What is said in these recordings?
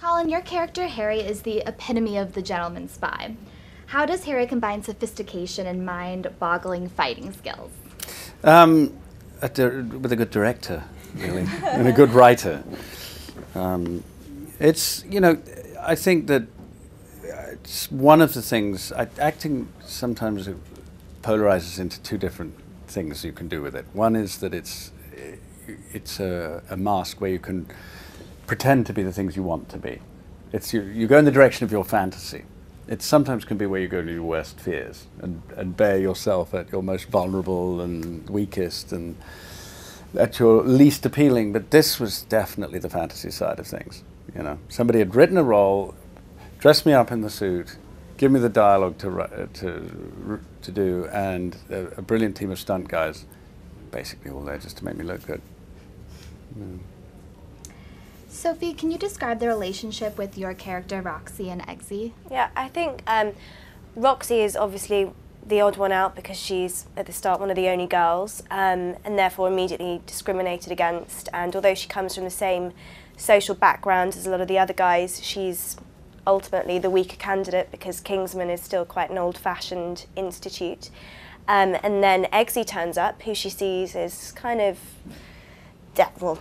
Colin, your character Harry is the epitome of the gentleman spy. How does Harry combine sophistication and mind-boggling fighting skills? With a good director, really, and a good writer. It's, you know, I think that it's one of the things, acting sometimes polarizes into two different things you can do with it. One is that it's a mask where you can pretend to be the things you want to be. You go in the direction of your fantasy. It sometimes can be where you go to your worst fears and bear yourself at your most vulnerable and weakest and at your least appealing. But this was definitely the fantasy side of things. You know, somebody had written a role, dressed me up in the suit, give me the dialogue to do, and a brilliant team of stunt guys, basically all there just to make me look good. Mm. Sophie, can you describe the relationship with your character Roxy and Eggsy? Yeah, I think Roxy is obviously the odd one out because she's, at the start, one of the only girls, and therefore immediately discriminated against. And although she comes from the same social background as a lot of the other guys, she's ultimately the weaker candidate because Kingsman is still quite an old-fashioned institute. And then Eggsy turns up, who she sees as kind of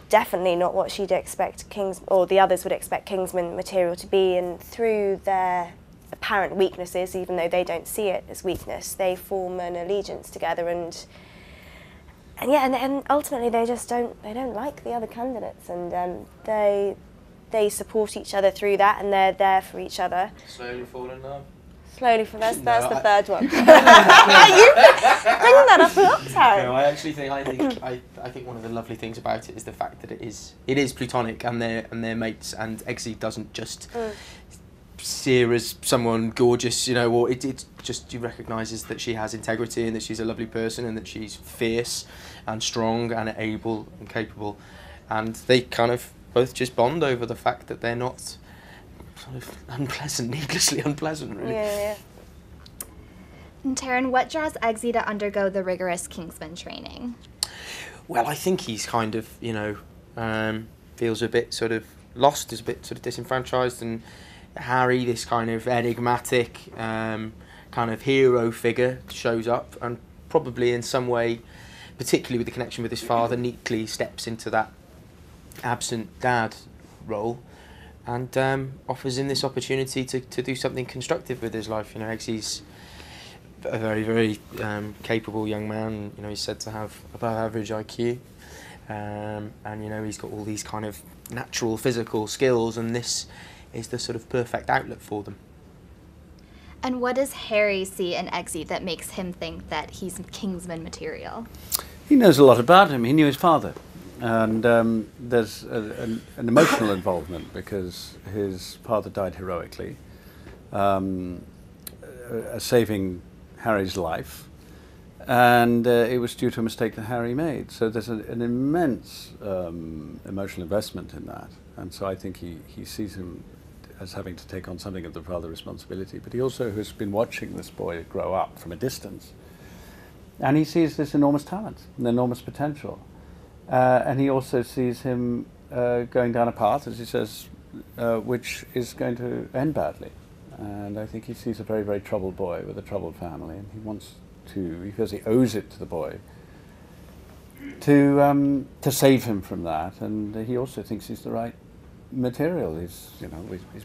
definitely not what she'd expect or the others would expect Kingsman material to be, and through their apparent weaknesses, even though they don't see it as weakness, they form an allegiance together, and ultimately they don't like the other candidates, and they support each other through that, and they're there for each other. Slowly fall in love. Slowly for that's the third one. You bringing that up a lot, Taron. No, I think one of the lovely things about it is the fact that it is platonic, and they're mates, and Eggsy doesn't just see her as someone gorgeous, you know, or it just she recognises that she has integrity and that she's a lovely person and that she's fierce and strong and able and capable, and they kind of both just bond over the fact that they're not sort of unpleasant, needlessly unpleasant, really. Yeah. And Taron, what draws Eggsy to undergo the rigorous Kingsman training? Well, I think he's kind of, you know, feels a bit sort of lost, is a bit sort of disenfranchised, and Harry, this kind of enigmatic kind of hero figure, shows up and probably in some way, particularly with the connection with his father, neatly steps into that absent dad role, and offers him this opportunity to do something constructive with his life. You know, Eggsy's a very, very capable young man. You know, he's said to have above average IQ, and you know, he's got all these kind of natural physical skills, and this is the sort of perfect outlet for them. And what does Harry see in Eggsy that makes him think that he's Kingsman material? He knows a lot about him. He knew his father. And there's an emotional involvement because his father died heroically, saving Harry's life, and it was due to a mistake that Harry made. So there's an immense emotional investment in that, and so I think he sees him as having to take on something of the father responsibility, but he also has been watching this boy grow up from a distance, and he sees this enormous talent and enormous potential. And he also sees him going down a path, as he says, which is going to end badly. And I think he sees a very, very troubled boy with a troubled family, and he feels he owes it to the boy to save him from that. And he also thinks he's the right material. He's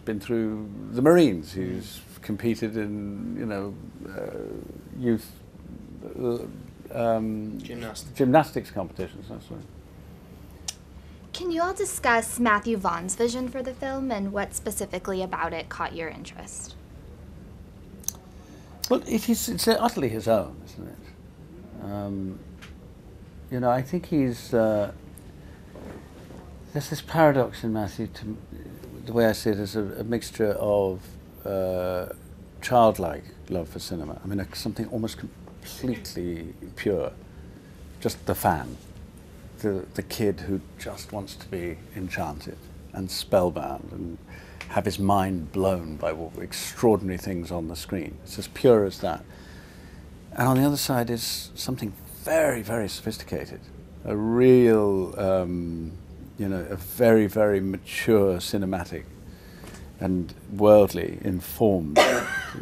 been through the Marines. He's competed in youth. Gymnastics competitions, that's right. Can you all discuss Matthew Vaughn's vision for the film and what specifically about it caught your interest? Well, it's utterly his own, isn't it? I think he's... there's this paradox in Matthew, the way I see it, is a mixture of childlike love for cinema. I mean, something almost completely pure, just the fan, the kid who just wants to be enchanted and spellbound and have his mind blown by extraordinary things on the screen. It's as pure as that. And on the other side is something very, very sophisticated, a real, a very, very mature cinematic and worldly, informed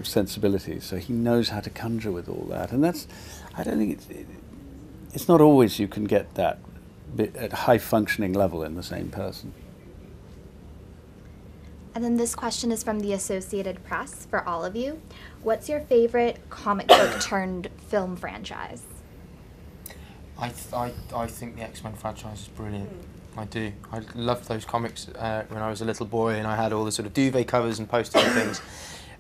sensibility. So he knows how to conjure with all that, and that's. I don't think it's not always you can get that at high functioning level in the same person. And then this question is from the Associated Press for all of you. What's your favorite comic book turned film franchise? I think the X-Men franchise is brilliant. I do. I loved those comics when I was a little boy, and I had all the sort of duvet covers and posters and things.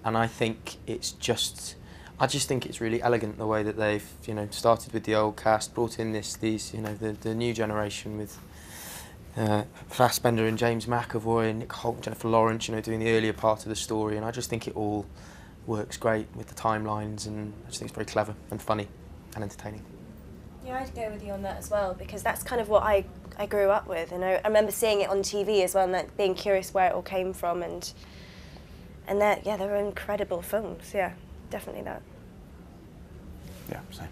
And I think it's just, I just think it's really elegant the way that they've, you know, started with the old cast, brought in these, you know, the new generation with Fassbender and James McAvoy and Nick Holt, Jennifer Lawrence, you know, doing the earlier part of the story. And I just think it all works great with the timelines, and I just think it's very clever and funny and entertaining. Yeah, I'd go with you on that as well, because that's kind of what I grew up with, and I remember seeing it on TV as well, and like, being curious where it all came from, and they're incredible films. Yeah, definitely that. Yeah, same.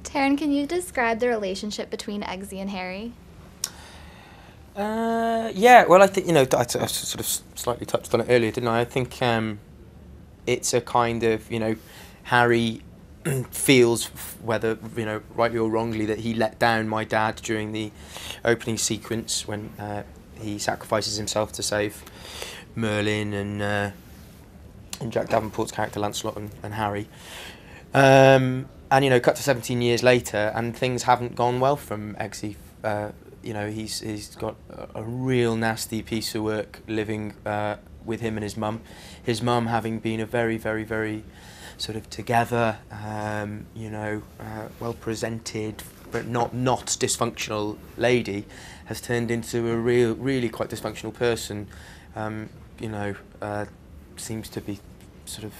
Taron, can you describe the relationship between Eggsy and Harry? Yeah, well, I think, you know, I sort of slightly touched on it earlier, didn't I? I think it's a kind of, you know, Harry feels, whether, you know, rightly or wrongly, that he let down my dad during the opening sequence when he sacrifices himself to save Merlin and Jack Davenport's character Lancelot and Harry. And, you know, cut to 17 years later, and things haven't gone well from Eggsy. You know, he's got a real nasty piece of work living with him and his mum. His mum, having been a very, very, very sort of together, you know, well presented, but not dysfunctional lady, has turned into a really quite dysfunctional person. You know, seems to be sort of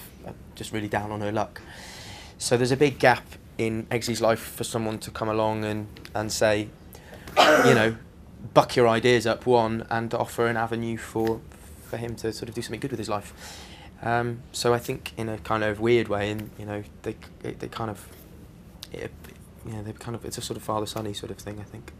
just really down on her luck. So there's a big gap in Eggsy's life for someone to come along and say, you know, buck your ideas up, one, and offer an avenue for him to sort of do something good with his life. So I think, in a kind of weird way, and you know, they kind of, you know, they kind of, it's a sort of father-sonny sort of thing, I think.